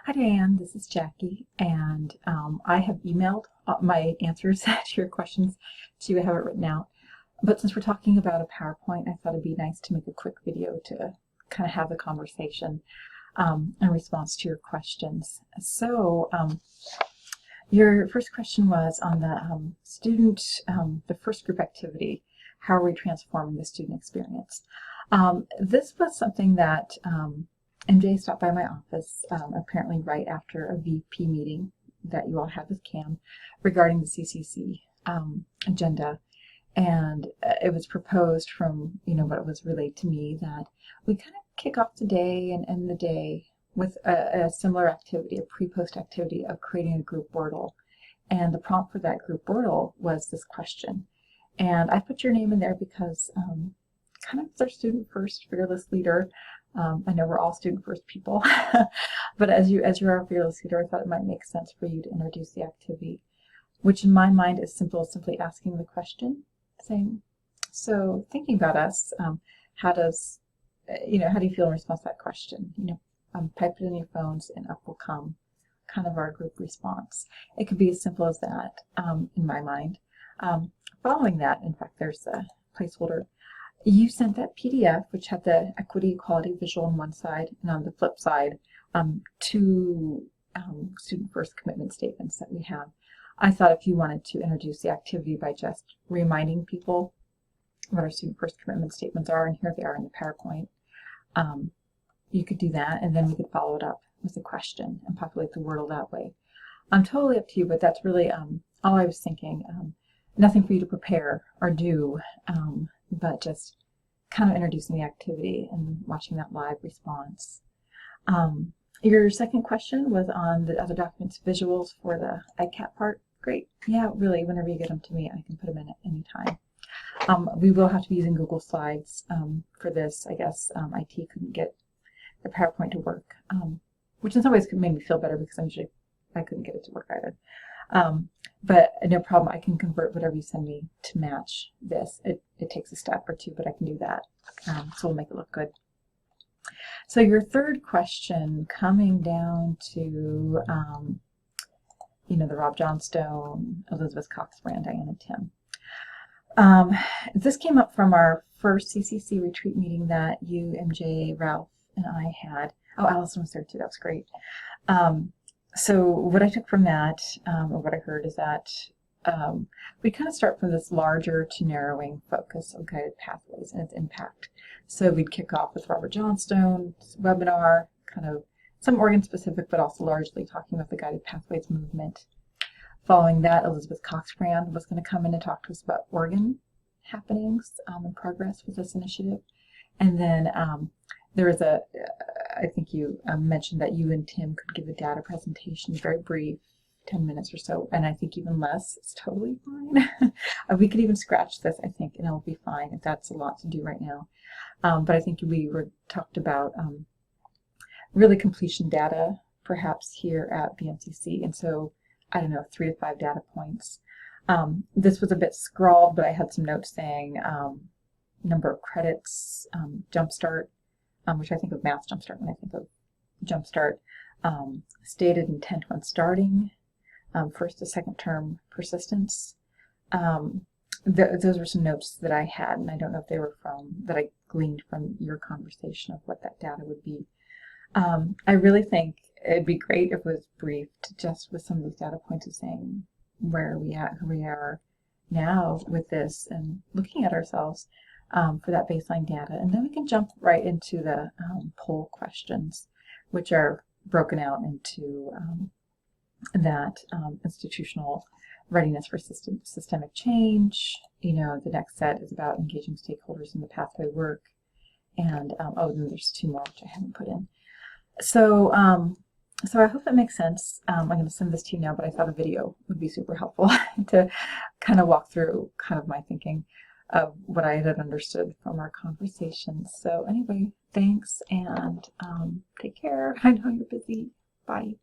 Hi Diane, this is Jackie, and I have emailed my answers to your questions to you. I have it written out. But since we're talking about a PowerPoint, I thought it'd be nice to make a quick video to kind of have the conversation in response to your questions. So your first question was on the the first group activity. How are we transforming the student experience? This was something that MJ stopped by my office apparently right after a VP meeting that you all had with Cam regarding the CCC agenda. And it was proposed from, what was relayed to me that we kind of kick off the day and end the day with a similar activity, a pre-post activity of creating a group Wordle. And the prompt for that group Wordle was this question. And I put your name in there because kind of as our student first fearless leader, I know we're all student first people, but as you're our fearless leader, I thought it might make sense for you to introduce the activity, which in my mind is simple as simply asking the question, saying, so thinking about us, how do you feel in response to that question? Type it in your phones and up will come kind of our group response. It could be as simple as that in my mind. Following that, in fact, there's a placeholder. You sent that PDF, which had the equity, equality, visual on one side, and on the flip side, two student first commitment statements that we have. I thought if you wanted to introduce the activity by just reminding people what our student first commitment statements are, and here they are in the PowerPoint, you could do that, and then we could follow it up with a question and populate the Wordle that way. Totally up to you, but that's really all I was thinking. Nothing for you to prepare or do, but just kind of introducing the activity and watching that live response. Your second question was on the other documents visuals for the ICAP part. Great. Yeah, really, whenever you get them to me, I can put them in at any time. We will have to be using Google Slides for this. I guess IT couldn't get the PowerPoint to work, which in some ways made me feel better because I couldn't get it to work either. But no problem, I can convert whatever you send me to match this. It takes a step or two, but I can do that. So we'll make it look good. So your third question, coming down to, the Rob Johnstone, Elizabeth Cox, Brand, Diana, Tim. This came up from our first CCC retreat meeting that you, MJ, Ralph, and I had. Oh, Allison was there too, that was great. So what I took from that, or what I heard, is that we kind of start from this larger to narrowing focus of guided pathways and its impact. So we'd kick off with Robert Johnstone's webinar, kind of some organ specific, but also largely talking about the guided pathways movement. Following that, Elizabeth Cox-Brand was going to come in and talk to us about organ happenings and progress with this initiative. And then there was I think you mentioned that you and Tim could give a data presentation, very brief, 10 minutes or so, and I think even less is totally fine. We could even scratch this, I think, and it'll be fine if that's a lot to do right now. But I think we talked about really completion data, perhaps here at BMCC, and so, I don't know, 3 to 5 data points. This was a bit scrawled, but I had some notes saying number of credits, Jumpstart, which I think of Math Jumpstart when I think of Jumpstart, stated intent when starting, first to second term persistence. Those were some notes that I had, and I don't know if they were that I gleaned from your conversation of what that data would be. I really think it'd be great if it was briefed just with some of these data points of saying where are we at, who we are now with this, and looking at ourselves for that baseline data. And then we can jump right into the poll questions, which are broken out into that institutional readiness for systemic change. The next set is about engaging stakeholders in the pathway work. And, then there's 2 more, which I haven't put in. So, so I hope that makes sense. I'm going to send this to you now, but I thought a video would be super helpful to kind of walk through kind of my thinking of what I had understood from our conversations. So anyway, thanks, and take care. I know you're busy. Bye.